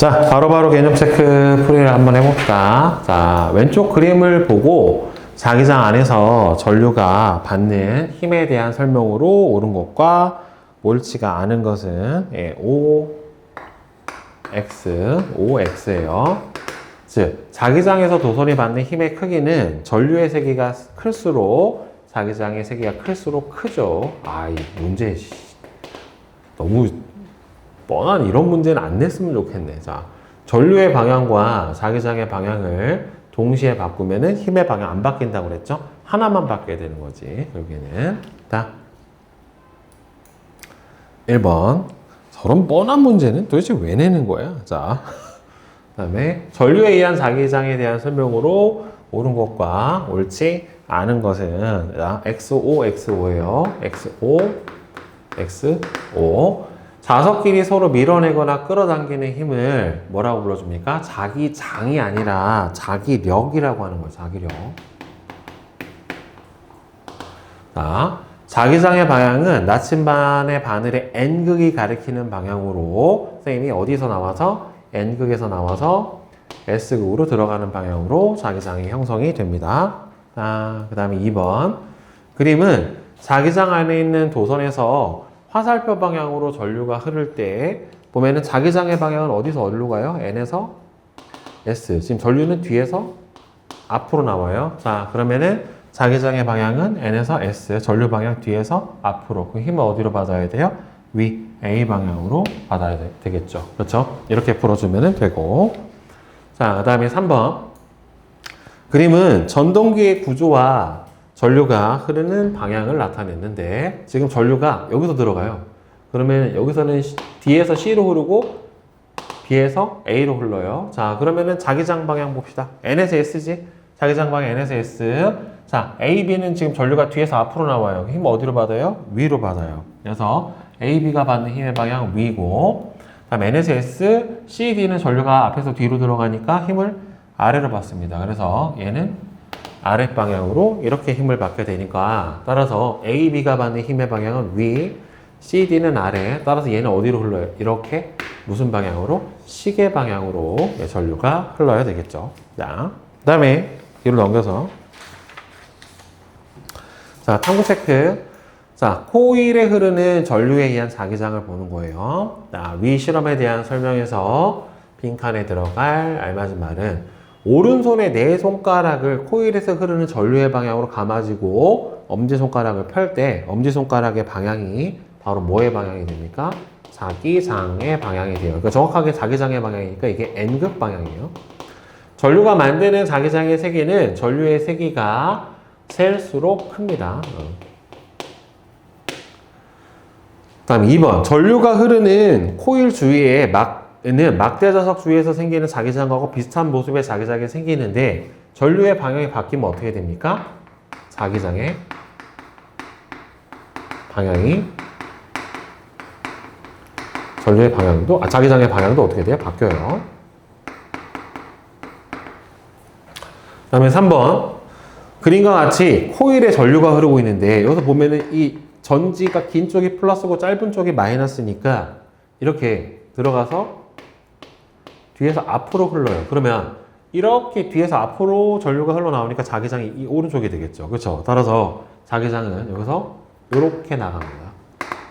자, 바로바로 개념 체크 풀이를 한번 해볼까? 자, 왼쪽 그림을 보고 자기장 안에서 전류가 받는 힘에 대한 설명으로 옳은 것과 옳지가 않은 것은 OX예요. 즉, 자기장에서 도선이 받는 힘의 크기는 전류의 세기가 클수록 자기장의 세기가 클수록 크죠. 이 문제 너무 뻔한 이런 문제는 안 냈으면 좋겠네. 자, 전류의 방향과 자기장의 방향을 동시에 바꾸면은 힘의 방향 안 바뀐다고 그랬죠? 하나만 바뀌어야 되는 거지, 결국에는. 자, 1번. 저런 뻔한 문제는 도대체 왜 내는 거야? 자, 그 다음에 전류에 의한 자기장에 대한 설명으로 옳은 것과 옳지 않은 것은 XO, XO예요. XO, XO. 자석끼리 서로 밀어내거나 끌어당기는 힘을 뭐라고 불러줍니까? 자기장이 아니라 자기력이라고 하는 거예요. 자기력. 자, 자기장의 방향은 나침반의 바늘의 N극이 가리키는 방향으로 선생님이 어디서 나와서? N극에서 나와서 S극으로 들어가는 방향으로 자기장이 형성이 됩니다. 자, 그 다음에 2번. 그림은 자기장 안에 있는 도선에서 화살표 방향으로 전류가 흐를 때 보면은 자기장의 방향은 어디서 어디로 가요? N에서 S. 지금 전류는 뒤에서 앞으로 나와요. 자, 그러면은 자기장의 방향은 N에서 S. 전류 방향 뒤에서 앞으로. 그 힘을 어디로 받아야 돼요? 위 A 방향으로 받아야 되겠죠. 그렇죠? 이렇게 풀어주면 되고. 자, 그 다음에 3번. 그림은 전동기의 구조와 전류가 흐르는 방향을 나타냈는데 지금 전류가 여기서 들어가요. 그러면 여기서는 D에서 C로 흐르고 B에서 A로 흘러요. 자, 그러면은 자기장 방향 봅시다. N에서 S지? 자기장 방향 N에서 S. 자, A, B는 지금 전류가 뒤에서 앞으로 나와요. 힘 어디로 받아요? 위로 받아요. 그래서 A, B가 받는 힘의 방향 위고, 다음 N에서 S, C, D는 전류가 앞에서 뒤로 들어가니까 힘을 아래로 받습니다. 그래서 얘는 아랫방향으로 이렇게 힘을 받게 되니까 따라서 A, B가 받는 힘의 방향은 위, C, D는 아래. 따라서 얘는 어디로 흘러요? 이렇게 무슨 방향으로? 시계 방향으로 전류가 흘러야 되겠죠. 자, 그 다음에 뒤로 넘겨서 자, 탐구 체크. 자, 코일에 흐르는 전류에 의한 자기장을 보는 거예요. 자, 위 실험에 대한 설명에서 빈칸에 들어갈 알맞은 말은 오른손의 네 손가락을 코일에서 흐르는 전류의 방향으로 감아지고 엄지손가락을 펼 때 엄지손가락의 방향이 바로 뭐의 방향이 됩니까? 자기장의 방향이 돼요. 그러니까 정확하게 자기장의 방향이니까 이게 N극 방향이에요. 전류가 만드는 자기장의 세기는 전류의 세기가 셀수록 큽니다. 다음 2번. 전류가 흐르는 코일 주위에 막대자석 주위에서 생기는 자기장하고 비슷한 모습의 자기장이 생기는데 전류의 방향이 바뀌면 어떻게 됩니까? 자기장의 방향이 자기장의 방향도 어떻게 돼요? 바뀌어요. 그 다음에 3번. 그림과 같이 코일에 전류가 흐르고 있는데 여기서 보면은 이 전지가 긴 쪽이 플러스고 짧은 쪽이 마이너스니까 이렇게 들어가서 뒤에서 앞으로 흘러요. 그러면 이렇게 뒤에서 앞으로 전류가 흘러나오니까 자기장이 이 오른쪽이 되겠죠. 그렇죠? 따라서 자기장은 여기서 이렇게 나갑니다.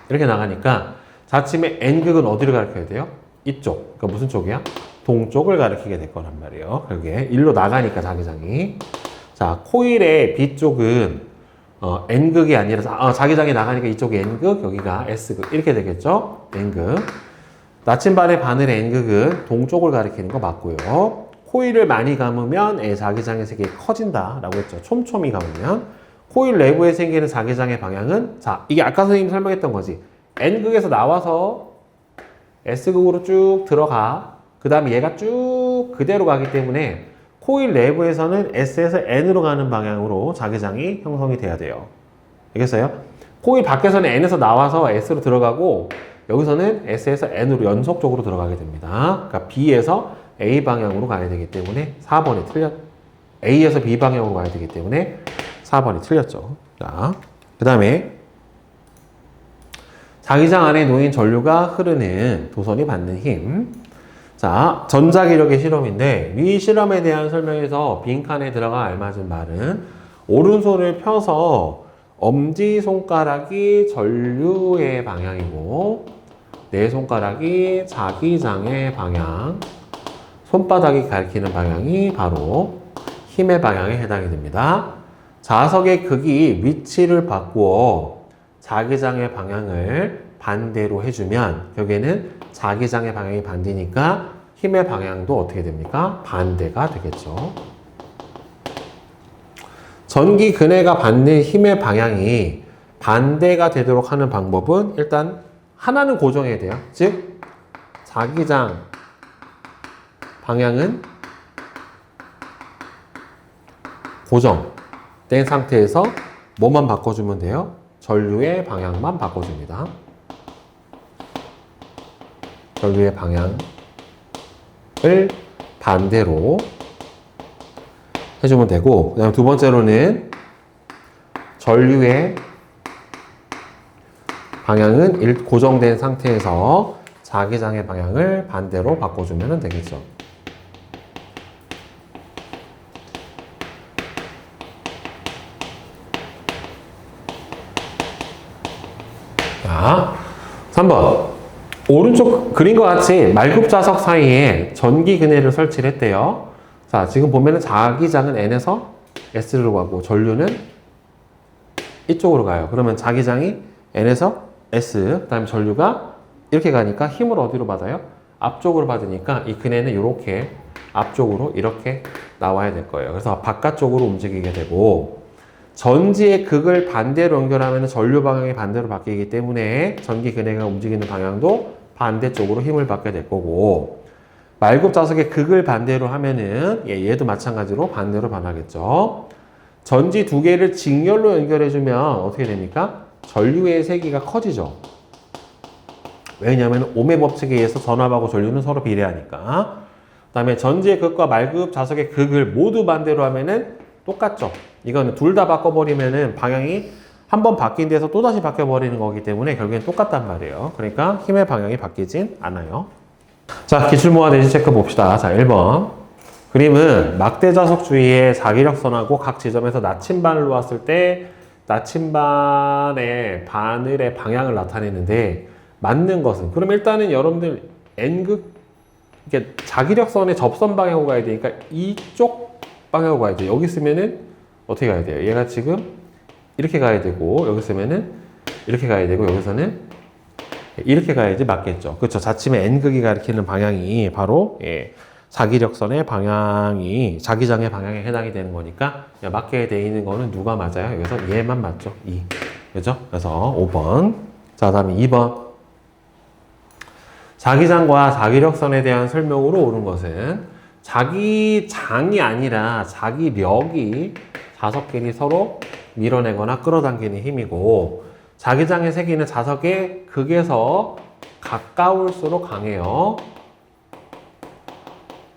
이렇게 나가니까 자침의 N극은 어디를 가리켜야 돼요? 이쪽. 그러니까 무슨 쪽이야? 동쪽을 가리키게 될 거란 말이에요. 그게 일로 나가니까 자기장이. 자, 코일의 B쪽은 N극이 아니라 자기장이 나가니까 이쪽이 N극, 여기가 S극 이렇게 되겠죠? N극. 나침반의 바늘의 N극은 동쪽을 가리키는 거 맞고요. 코일을 많이 감으면 자기장의 세기가 커진다라고 했죠. 촘촘히 감으면. 코일 내부에 생기는 자기장의 방향은 자, 이게 아까 선생님이 설명했던 거지. N극에서 나와서 S극으로 쭉 들어가. 그 다음에 얘가 쭉 그대로 가기 때문에 코일 내부에서는 S에서 N으로 가는 방향으로 자기장이 형성이 돼야 돼요. 알겠어요? 코일 밖에서는 N에서 나와서 S로 들어가고 여기서는 S에서 N으로 연속적으로 들어가게 됩니다. 그러니까 B에서 A 방향으로 가야 되기 때문에 4번이 A에서 B 방향으로 가야 되기 때문에 4번이 틀렸죠. 자, 그 다음에 자기장 안에 놓인 전류가 흐르는 도선이 받는 힘. 자, 전자기력의 실험인데 이 실험에 대한 설명에서 빈칸에 들어가 알맞은 말은 오른손을 펴서 엄지손가락이 전류의 방향이고 네 손가락이 자기장의 방향, 손바닥이 가리키는 방향이 바로 힘의 방향에 해당이 됩니다. 자석의 극이 위치를 바꾸어 자기장의 방향을 반대로 해주면 결국에는 자기장의 방향이 반대니까 힘의 방향도 어떻게 됩니까? 반대가 되겠죠. 전기 근해가 받는 힘의 방향이 반대가 되도록 하는 방법은 일단 하나는 고정해야 돼요. 즉 자기장 방향은 고정된 상태에서 뭐만 바꿔주면 돼요? 전류의 방향만 바꿔줍니다. 전류의 방향을 반대로 해주면 되고, 그 다음 두 번째로는 전류의 방향은 고정된 상태에서 자기장의 방향을 반대로 바꿔주면 되겠죠. 자, 3번. 오른쪽 그림과 같이 말굽자석 사이에 전기 근해를 설치를 했대요. 자, 지금 보면은 자기장은 N에서 S로 가고 전류는 이쪽으로 가요. 그러면 자기장이 N에서 S, 그 다음에 전류가 이렇게 가니까 힘을 어디로 받아요? 앞쪽으로 받으니까 이 근해는 이렇게 앞쪽으로 이렇게 나와야 될 거예요. 그래서 바깥쪽으로 움직이게 되고, 전지의 극을 반대로 연결하면 전류 방향이 반대로 바뀌기 때문에 전기 근해가 움직이는 방향도 반대쪽으로 힘을 받게 될 거고, 말굽자석의 극을 반대로 하면은 얘도 마찬가지로 반대로 변하겠죠. 전지 두 개를 직렬로 연결해주면 어떻게 됩니까? 전류의 세기가 커지죠. 왜냐하면 ohm의 법칙에 의해서 전압하고 전류는 서로 비례하니까. 그 다음에 전지의 극과 말굽자석의 극을 모두 반대로 하면은 똑같죠. 이거는 둘 다 바꿔버리면은 방향이 한 번 바뀐 데서 또다시 바뀌어버리는 거기 때문에 결국엔 똑같단 말이에요. 그러니까 힘의 방향이 바뀌진 않아요. 자, 기출모아 내신 체크 봅시다. 자, 1번. 그림은 막대자석 주위에 자기력선하고 각 지점에서 나침반을 놓았을 때 나침반의 바늘의 방향을 나타내는데 맞는 것은, 그럼 일단은 여러분들 N극, 이게 자기력선의 접선 방향으로 가야 되니까 이쪽 방향으로 가야 돼요. 여기 있으면은 어떻게 가야 돼요? 얘가 지금 이렇게 가야 되고, 여기 있으면은 이렇게 가야 되고, 여기서는 이렇게 가야지 맞겠죠. 그렇죠. 자침의 N극이 가리키는 방향이 바로 자기력선의 방향이 자기장의 방향에 해당이 되는 거니까 맞게 돼 있는 거는 누가 맞아요? 여기서 얘만 맞죠. 2. 그죠? 그래서 5번. 자, 다음에 2번. 자기장과 자기력선에 대한 설명으로 옳은 것은 자기장이 아니라 자기력이 자석끼리 서로 밀어내거나 끌어당기는 힘이고, 자기장의 세기는 자석의 극에서 가까울수록 강해요.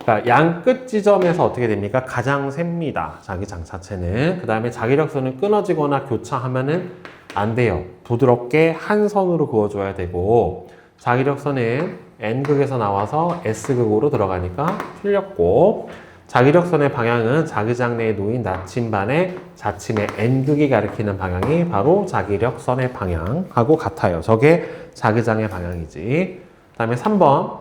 그러니까 양 끝 지점에서 어떻게 됩니까? 가장 셉니다. 자기장 자체는. 그 다음에 자기력선은 끊어지거나 교차하면은 안 돼요. 부드럽게 한 선으로 그어줘야 되고, 자기력선은 N극에서 나와서 S극으로 들어가니까 틀렸고, 자기력선의 방향은 자기장 내에 놓인 나침반의 자침의 N극이 가리키는 방향이 바로 자기력선의 방향하고 같아요. 저게 자기장의 방향이지. 그 다음에 3번.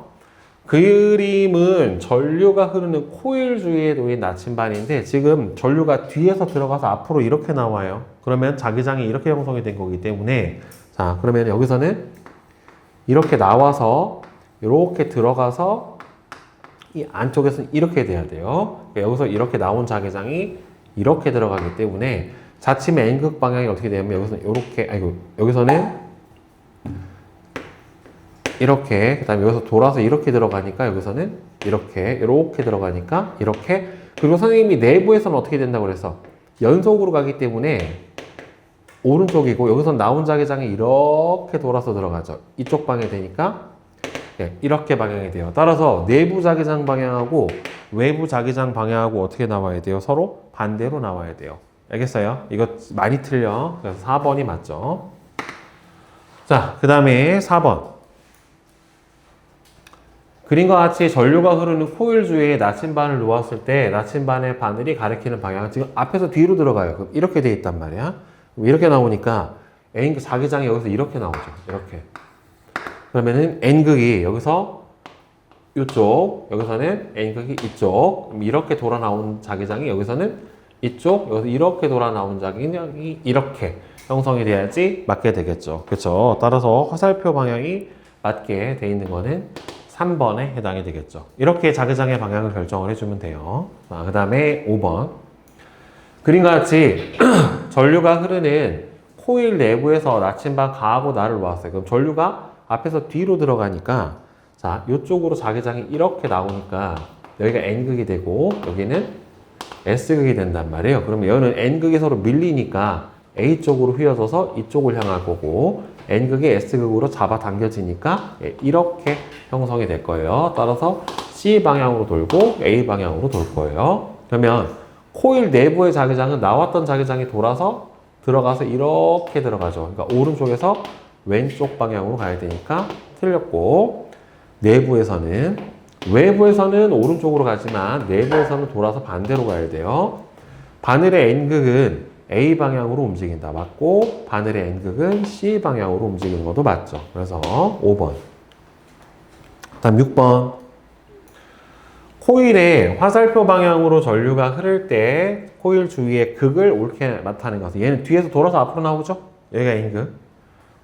그림은 전류가 흐르는 코일 주위에 놓인 나침반인데 지금 전류가 뒤에서 들어가서 앞으로 이렇게 나와요. 그러면 자기장이 이렇게 형성이 된 거기 때문에, 자, 그러면 여기서는 이렇게 나와서 이렇게 들어가서 이 안쪽에서는 이렇게 돼야 돼요. 여기서 이렇게 나온 자기장이 이렇게 들어가기 때문에 자침의 N극 방향이 어떻게 되냐면 여기서는 이렇게, 여기서는 이렇게, 그 다음에 여기서 돌아서 이렇게 들어가니까 여기서는 이렇게 들어가니까 이렇게. 그리고 선생님이 내부에서는 어떻게 된다고 그래서 연속으로 가기 때문에 오른쪽이고, 여기서 나온 자기장이 이렇게 돌아서 들어가죠. 이쪽 방에 되니까 이렇게 방향이 돼요. 따라서 내부 자기장 방향하고 외부 자기장 방향하고 어떻게 나와야 돼요? 서로 반대로 나와야 돼요. 알겠어요? 이거 많이 틀려. 그래서 4번이 맞죠. 자, 그 다음에 4번. 그림과 같이 전류가 흐르는 코일 주위에 나침반을 놓았을 때 나침반의 바늘이 가리키는 방향은 지금 앞에서 뒤로 들어가요. 그럼 이렇게 돼 있단 말이야. 그럼 이렇게 나오니까 N 자기장이 여기서 이렇게 나오죠. 이렇게. 그러면은 N극이 여기서 이쪽, 여기서는 N극이 이쪽. 그럼 이렇게 돌아 나온 자기장이 여기서는 이쪽, 여기서 이렇게 돌아 나온 자기장이 이렇게 형성이 돼야지 맞게 되겠죠. 그렇죠? 따라서 화살표 방향이 맞게 돼 있는 거는 3번에 해당이 되겠죠. 이렇게 자기장의 방향을 결정을 해주면 돼요. 그 다음에 5번. 그림과 같이 전류가 흐르는 코일 내부에서 나침반 가하고 나를 놓았어요. 그럼 전류가 앞에서 뒤로 들어가니까 자, 이쪽으로 자기장이 이렇게 나오니까 여기가 N극이 되고 여기는 S극이 된단 말이에요. 그러면 여기는 N극이 서로 밀리니까 A쪽으로 휘어져서 이쪽을 향할 거고 N극이 S극으로 잡아당겨지니까 이렇게 형성이 될 거예요. 따라서 C 방향으로 돌고 A 방향으로 돌 거예요. 그러면 코일 내부의 자기장은 나왔던 자기장이 돌아서 들어가서 이렇게 들어가죠. 그러니까 오른쪽에서 왼쪽 방향으로 가야 되니까 틀렸고 외부에서는 오른쪽으로 가지만 내부에서는 돌아서 반대로 가야 돼요. 바늘의 N극은 A 방향으로 움직인다. 맞고 바늘의 N극은 C 방향으로 움직이는 것도 맞죠. 그래서 5번. 다음 6번. 코일의 화살표 방향으로 전류가 흐를 때 코일 주위의 극을 옳게 나타내는 것은 얘는 뒤에서 돌아서 앞으로 나오죠. 여기가 N극.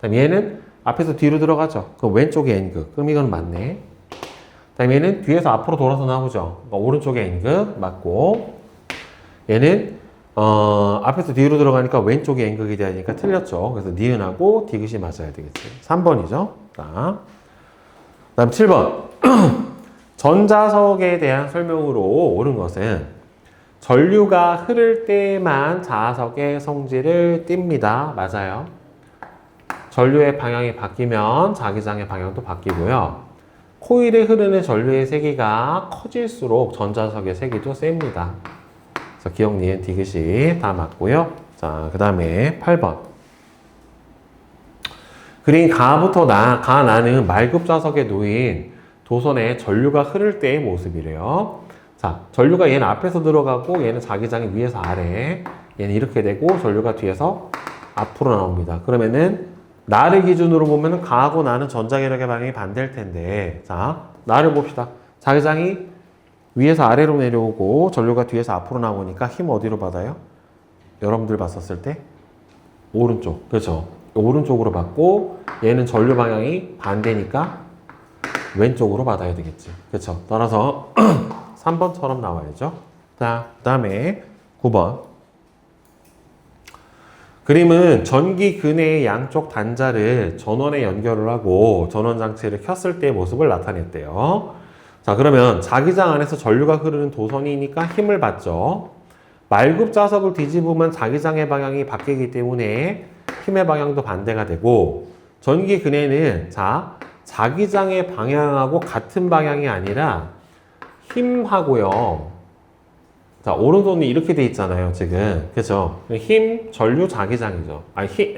다음 얘는 앞에서 뒤로 들어가죠. 그럼 왼쪽에 N극. 그럼 이건 맞네. 다음 얘는 뒤에서 앞으로 돌아서 나오죠. 그러니까 오른쪽에 N극 맞고 얘는 앞에서 뒤로 들어가니까 왼쪽에 N극이 되니까 틀렸죠. 그래서 니은하고 디귿이 맞아야 되겠지. 3번이죠. 자, 다음 7번. 전자석에 대한 설명으로 옳은 것은 전류가 흐를 때만 자석의 성질을 띱니다. 맞아요. 전류의 방향이 바뀌면 자기장의 방향도 바뀌고요. 코일에 흐르는 전류의 세기가 커질수록 전자석의 세기도 셉니다. 그래서 기억, 니은, 디귿이 다 맞고요. 자, 그 다음에 8번. 그림 가부터 가나는 말굽 자석에 놓인 도선에 전류가 흐를 때의 모습이래요. 자, 전류가 얘는 앞에서 들어가고 얘는 자기장이 위에서 아래. 얘는 이렇게 되고 전류가 뒤에서 앞으로 나옵니다. 그러면은 나를 기준으로 보면은 가하고 나는 전자계력의 방향이 반대일 텐데, 자, 나를 봅시다. 자기장이 위에서 아래로 내려오고 전류가 뒤에서 앞으로 나오니까 힘 어디로 받아요? 여러분들 봤었을 때 오른쪽, 그렇죠? 오른쪽으로 받고 얘는 전류 방향이 반대니까 왼쪽으로 받아야 되겠지. 그렇죠? 따라서 3번처럼 나와야죠. 자, 그 다음에 9번. 그림은 전기 근해의 양쪽 단자를 전원에 연결을 하고 전원 장치를 켰을 때의 모습을 나타냈대요. 자, 그러면 자기장 안에서 전류가 흐르는 도선이니까 힘을 받죠. 말굽 자석을 뒤집으면 자기장의 방향이 바뀌기 때문에 힘의 방향도 반대가 되고 전기 근해는 자기장의 방향하고 같은 방향이 아니라 힘하고요. 자, 오른손이 이렇게 돼 있잖아요, 지금. 그죠? 힘, 전류, 자기장이죠.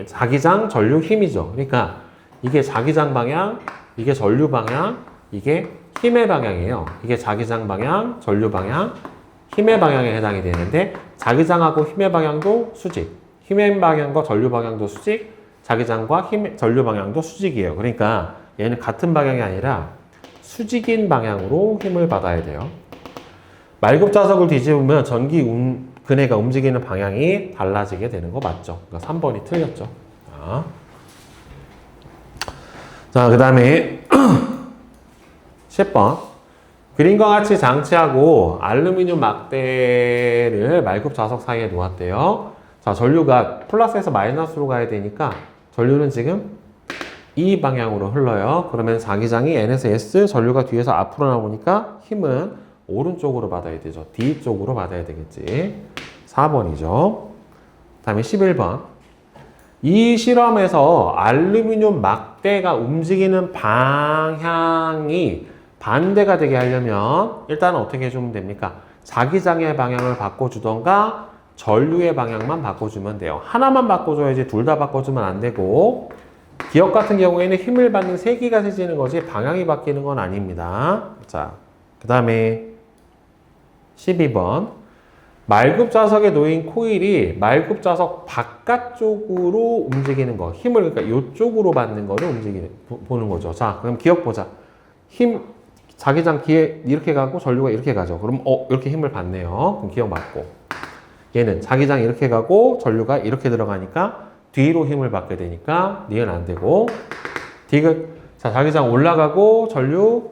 자기장, 전류, 힘이죠. 그러니까 이게 자기장 방향, 이게 전류 방향, 이게 힘의 방향이에요. 이게 자기장 방향, 전류 방향, 힘의 방향에 해당이 되는데 자기장하고 힘의 방향도 수직, 힘의 방향과 전류 방향도 수직, 자기장과 전류 방향도 수직이에요. 그러니까 얘는 같은 방향이 아니라 수직인 방향으로 힘을 받아야 돼요. 말굽 자석을 뒤집으면 전기 근해가 움직이는 방향이 달라지게 되는 거 맞죠? 그러니까 3번이 틀렸죠. 자, 그 다음에 10번. 그림과 같이 장치하고 알루미늄 막대를 말굽 자석 사이에 놓았대요. 자, 전류가 플러스에서 마이너스로 가야 되니까 전류는 지금 이 방향으로 흘러요. 그러면 자기장이 N에서 S, 전류가 뒤에서 앞으로 나오니까 힘은 오른쪽으로 받아야 되죠. D 쪽으로 받아야 되겠지. 4번이죠. 다음에 11번. 이 실험에서 알루미늄 막대가 움직이는 방향이 반대가 되게 하려면 일단 어떻게 해주면 됩니까? 자기장의 방향을 바꿔주던가 전류의 방향만 바꿔주면 돼요. 하나만 바꿔줘야지 둘 다 바꿔주면 안 되고 기역 같은 경우에는 힘을 받는 세기가 세지는 거지 방향이 바뀌는 건 아닙니다. 자, 그 다음에 12번. 말굽 자석에 놓인 코일이 말굽 자석 바깥쪽으로 움직이는 거. 힘을 그러니까 이쪽으로 받는 거를 보는 거죠. 자, 그럼 기억 보자. 힘, 자기장 뒤에 이렇게 가고 전류가 이렇게 가죠. 그럼 이렇게 힘을 받네요. 그럼 기억 맞고. 얘는 자기장이 이렇게 가고 전류가 이렇게 들어가니까 뒤로 힘을 받게 되니까 니은 안 되고. 디귿. 자, 자기장 올라가고 전류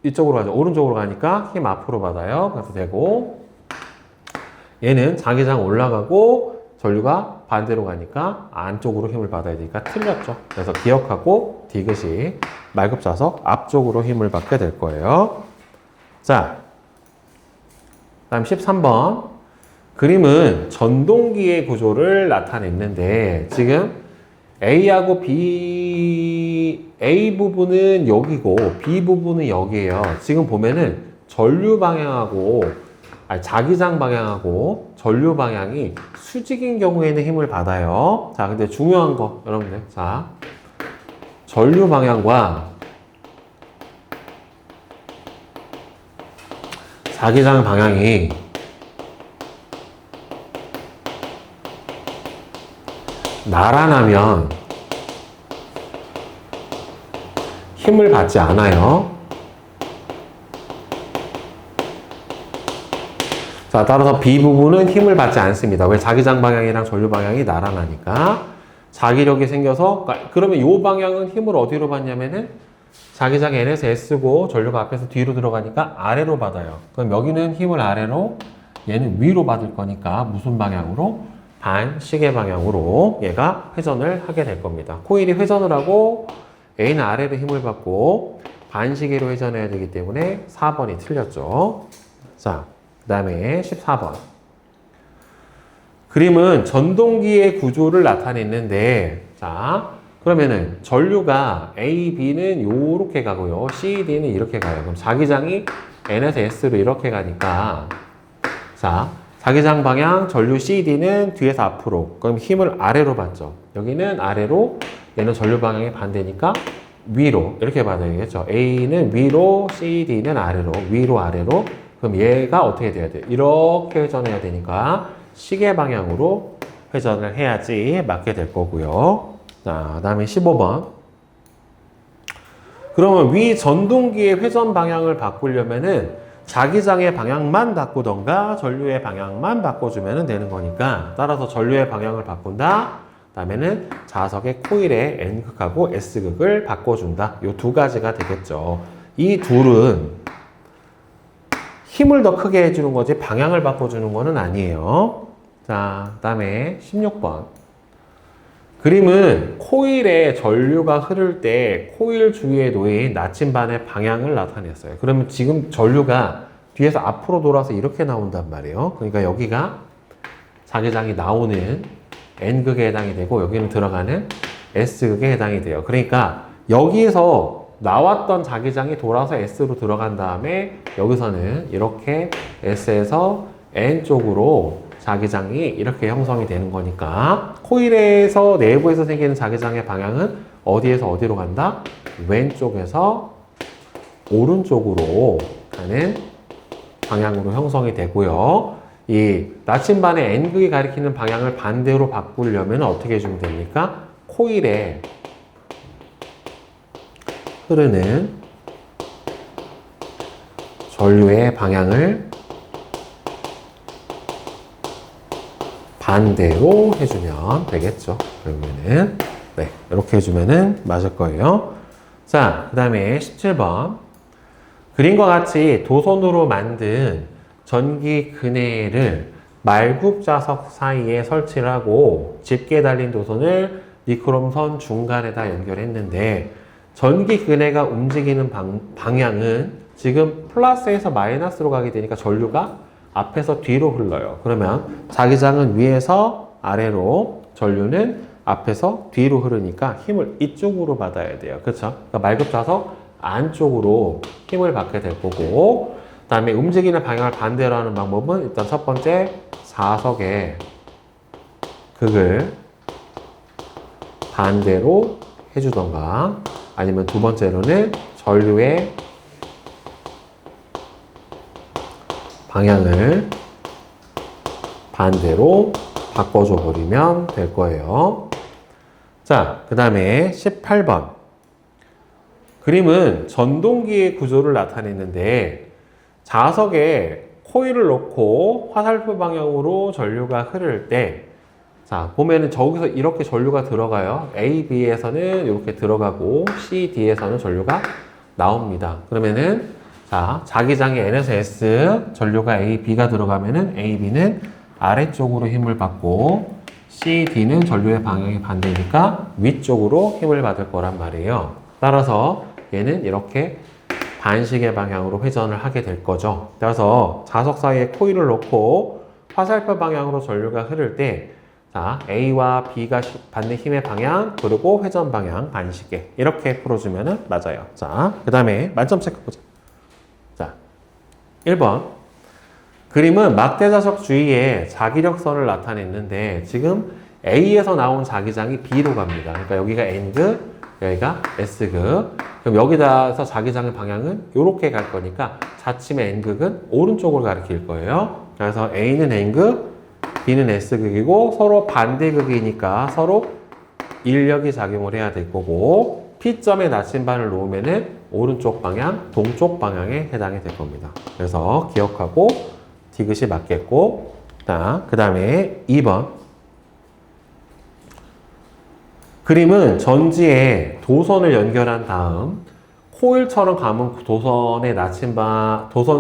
이쪽으로 가죠. 오른쪽으로 가니까 힘 앞으로 받아요. 그래서 되고. 얘는 자기장 올라가고 전류가 반대로 가니까 안쪽으로 힘을 받아야 되니까 틀렸죠. 그래서 기억하고 디귿이 말급자석 앞쪽으로 힘을 받게 될 거예요. 자, 다음 13번. 그림은 전동기의 구조를 나타냈는데 지금 A하고 A 부분은 여기고 B 부분은 여기에요. 지금 보면은 전류 방향하고 자기장 방향하고 전류 방향이 수직인 경우에는 힘을 받아요. 자, 근데 중요한 거 여러분들, 자, 전류 방향과 자기장 방향이 나란하면 힘을 받지 않아요. 자, 따라서 B 부분은 힘을 받지 않습니다. 왜? 자기장 방향이랑 전류 방향이 나란하니까. 자기력이 생겨서, 그러면 이 방향은 힘을 어디로 받냐면은 자기장 N에서 S고 전류가 앞에서 뒤로 들어가니까 아래로 받아요. 그럼 여기는 힘을 아래로, 얘는 위로 받을 거니까 무슨 방향으로? 반시계 방향으로 얘가 회전을 하게 될 겁니다. 코일이 회전을 하고 A는 아래로 힘을 받고 반시계로 회전해야 되기 때문에 4번이 틀렸죠. 자, 그 다음에 14번. 그림은 전동기의 구조를 나타냈는데, 자, 그러면은 전류가 A, B는 요렇게 가고요. C, D는 이렇게 가요. 그럼 자기장이 N에서 S로 이렇게 가니까, 자, 자기장 방향 전류 CD는 뒤에서 앞으로. 그럼 힘을 아래로 받죠. 여기는 아래로, 얘는 전류 방향이 반대니까 위로 이렇게 받아야겠죠. A는 위로, CD는 아래로, 위로 아래로. 그럼 얘가 어떻게 돼야 돼? 이렇게 회전해야 되니까 시계 방향으로 회전을 해야지 맞게 될 거고요. 자, 그 다음에 15번. 그러면 위 전동기의 회전 방향을 바꾸려면은 자기장의 방향만 바꾸던가 전류의 방향만 바꿔주면 되는 거니까, 따라서 전류의 방향을 바꾼다. 다음에는 자석의 코일의 N극하고 S극을 바꿔준다. 이 두 가지가 되겠죠. 이 둘은 힘을 더 크게 해주는 거지 방향을 바꿔주는 거는 아니에요. 자, 그 다음에 16번. 그림은 코일에 전류가 흐를 때 코일 주위에 놓인 나침반의 방향을 나타냈어요. 그러면 지금 전류가 뒤에서 앞으로 돌아서 이렇게 나온단 말이에요. 그러니까 여기가 자기장이 나오는 N극에 해당이 되고 여기는 들어가는 S극에 해당이 돼요. 그러니까 여기에서 나왔던 자기장이 돌아서 S로 들어간 다음에 여기서는 이렇게 S에서 N 쪽으로 자기장이 이렇게 형성이 되는 거니까 코일에서 내부에서 생기는 자기장의 방향은 어디에서 어디로 간다? 왼쪽에서 오른쪽으로 가는 방향으로 형성이 되고요. 이 나침반의 N극이 가리키는 방향을 반대로 바꾸려면 어떻게 해주면 됩니까? 코일에 흐르는 전류의 방향을 반대로 해주면 되겠죠. 그러면은, 네, 이렇게 해주면은 맞을 거예요. 자, 그 다음에 17번. 그림과 같이 도선으로 만든 전기 그네를 말굽 자석 사이에 설치를 하고 집게 달린 도선을 니크롬선 중간에다 연결했는데 전기 그네가 움직이는 방향은 지금 플러스에서 마이너스로 가게 되니까 전류가 앞에서 뒤로 흘러요. 그러면 자기장은 위에서 아래로, 전류는 앞에서 뒤로 흐르니까 힘을 이쪽으로 받아야 돼요. 그렇죠? 그러니까 말굽 자석 안쪽으로 힘을 받게 될 거고, 그 다음에 움직이는 방향을 반대로 하는 방법은 일단 첫 번째 자석의 극을 반대로 해주던가, 아니면 두 번째로는 전류의 방향을 반대로 바꿔줘 버리면 될 거예요. 자, 그 다음에 18번. 그림은 전동기의 구조를 나타냈는데 자석에 코일을 넣고 화살표 방향으로 전류가 흐를 때, 자, 보면은 저기서 이렇게 전류가 들어가요. A, B에서는 이렇게 들어가고 C, D에서는 전류가 나옵니다. 그러면은 자, 자기장에 N에서 S 전류가 A, B가 들어가면은 A, B는 아래쪽으로 힘을 받고 C, D는 전류의 방향이 반대니까 위쪽으로 힘을 받을 거란 말이에요. 따라서 얘는 이렇게 반시계 방향으로 회전을 하게 될 거죠. 따라서 자석 사이에 코일을 넣고 화살표 방향으로 전류가 흐를 때, 자, A와 B가 받는 힘의 방향, 그리고 회전 방향 반시계 이렇게 풀어주면 맞아요. 자, 그 다음에 만점 체크해보자. 자, 1번. 그림은 막대 자석 주위에 자기력선을 나타냈는데 지금 A에서 나온 자기장이 B로 갑니다. 그러니까 여기가 N극, 여기가 S극. 그럼 여기다서 자기장의 방향은 이렇게 갈 거니까 자침의 N극은 오른쪽을 가리킬 거예요. 그래서 A는 N극, B는 S극이고 서로 반대극이니까 서로 인력이 작용을 해야 될 거고, P점에 나침반을 놓으면은 오른쪽 방향, 동쪽 방향에 해당이 될 겁니다. 그래서 기억하고 디귿이 맞겠고, 자, 그 다음에 2번. 그림은 전지에 도선을 연결한 다음 코일처럼 감은 도선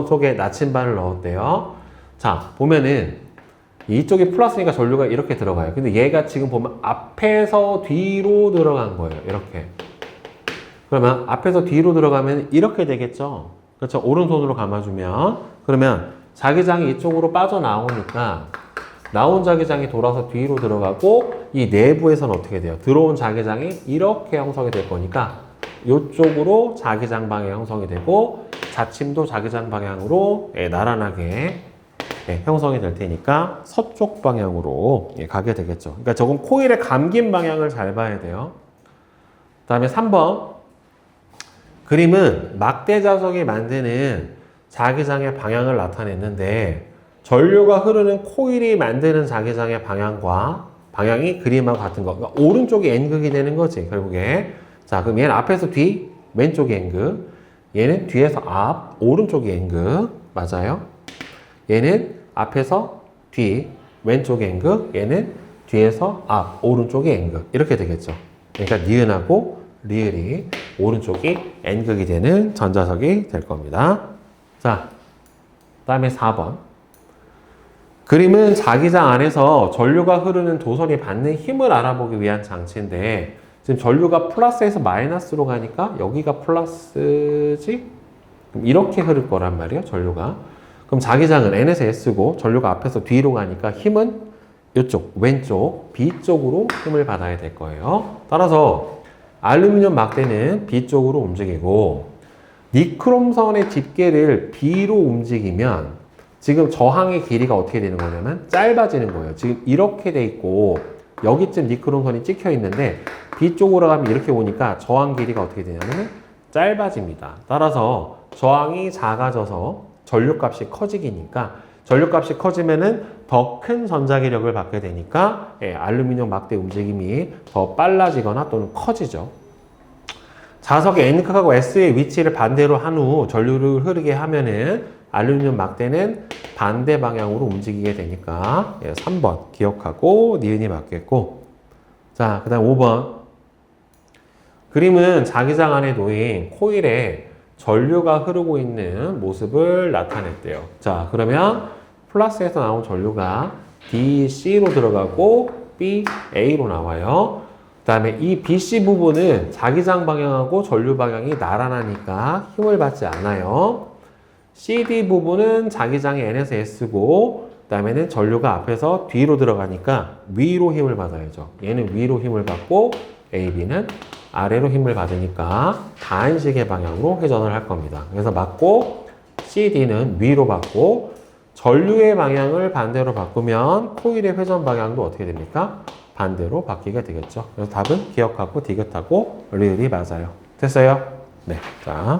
속에 나침반을 넣었대요. 자, 보면은 이쪽이 플러스니까 전류가 이렇게 들어가요. 근데 얘가 지금 보면 앞에서 뒤로 들어간 거예요. 이렇게. 그러면 앞에서 뒤로 들어가면 이렇게 되겠죠. 그렇죠. 오른손으로 감아주면. 그러면 자기장이 이쪽으로 빠져나오니까 나온 자기장이 돌아서 뒤로 들어가고, 이 내부에서는 어떻게 돼요? 들어온 자기장이 이렇게 형성이 될 거니까 이쪽으로 자기장 방향이 형성이 되고, 자침도 자기장 방향으로 나란하게 형성이 될 테니까 서쪽 방향으로 가게 되겠죠. 그러니까 저건 코일의 감긴 방향을 잘 봐야 돼요. 그 다음에 3번. 그림은 막대 자석이 만드는 자기장의 방향을 나타냈는데 전류가 흐르는 코일이 만드는 자기장의 방향이 그림하고 같은 거. 그러니까 오른쪽이 N극이 되는 거지, 결국에. 자, 그럼 얘는 앞에서 뒤, 왼쪽이 N극. 얘는 뒤에서 앞, 오른쪽이 N극. 맞아요? 얘는 앞에서 뒤, 왼쪽이 N극. 얘는 뒤에서 앞, 오른쪽이 N극. 이렇게 되겠죠. 그러니까 니은하고 리을이 오른쪽이 N극이 되는 전자석이 될 겁니다. 자, 그 다음에 4번. 그림은 자기장 안에서 전류가 흐르는 도선이 받는 힘을 알아보기 위한 장치인데, 지금 전류가 플러스에서 마이너스로 가니까 여기가 플러스지? 그럼 이렇게 흐를 거란 말이에요, 전류가. 그럼 자기장은 N에서 S고 전류가 앞에서 뒤로 가니까 힘은 이쪽, 왼쪽, B쪽으로 힘을 받아야 될 거예요. 따라서 알루미늄 막대는 B쪽으로 움직이고, 니크롬선의 집게를 B로 움직이면 지금 저항의 길이가 어떻게 되는 거냐면 짧아지는 거예요. 지금 이렇게 돼 있고 여기쯤 니크롬선이 찍혀 있는데 B쪽으로 가면 이렇게 오니까 저항 길이가 어떻게 되냐면 짧아집니다. 따라서 저항이 작아져서 전류값이 커지기니까, 전류값이 커지면은 더 큰 전자기력을 받게 되니까 알루미늄 막대 움직임이 더 빨라지거나 또는 커지죠. 자석의 N극하고 S의 위치를 반대로 한 후 전류를 흐르게 하면은 알루미늄 막대는 반대 방향으로 움직이게 되니까 3번 기억하고 니은이 맞겠고, 자, 그 다음 5번. 그림은 자기장 안에 놓인 코일에 전류가 흐르고 있는 모습을 나타냈대요. 자, 그러면 플러스에서 나온 전류가 DC로 들어가고 BA로 나와요. 그 다음에 이 BC 부분은 자기장 방향하고 전류 방향이 나란하니까 힘을 받지 않아요. CD 부분은 자기장이 N에서 S고, 그 다음에는 전류가 앞에서 뒤로 들어가니까 위로 힘을 받아야죠. 얘는 위로 힘을 받고 AB는 아래로 힘을 받으니까 반시계 방향으로 회전을 할 겁니다. 그래서 맞고, CD는 위로 받고, 전류의 방향을 반대로 바꾸면 코일의 회전 방향도 어떻게 됩니까? 반대로 바뀌게 되겠죠. 그래서 답은 기억하고 디귿하고 리을이 맞아요. 됐어요? 네. 자.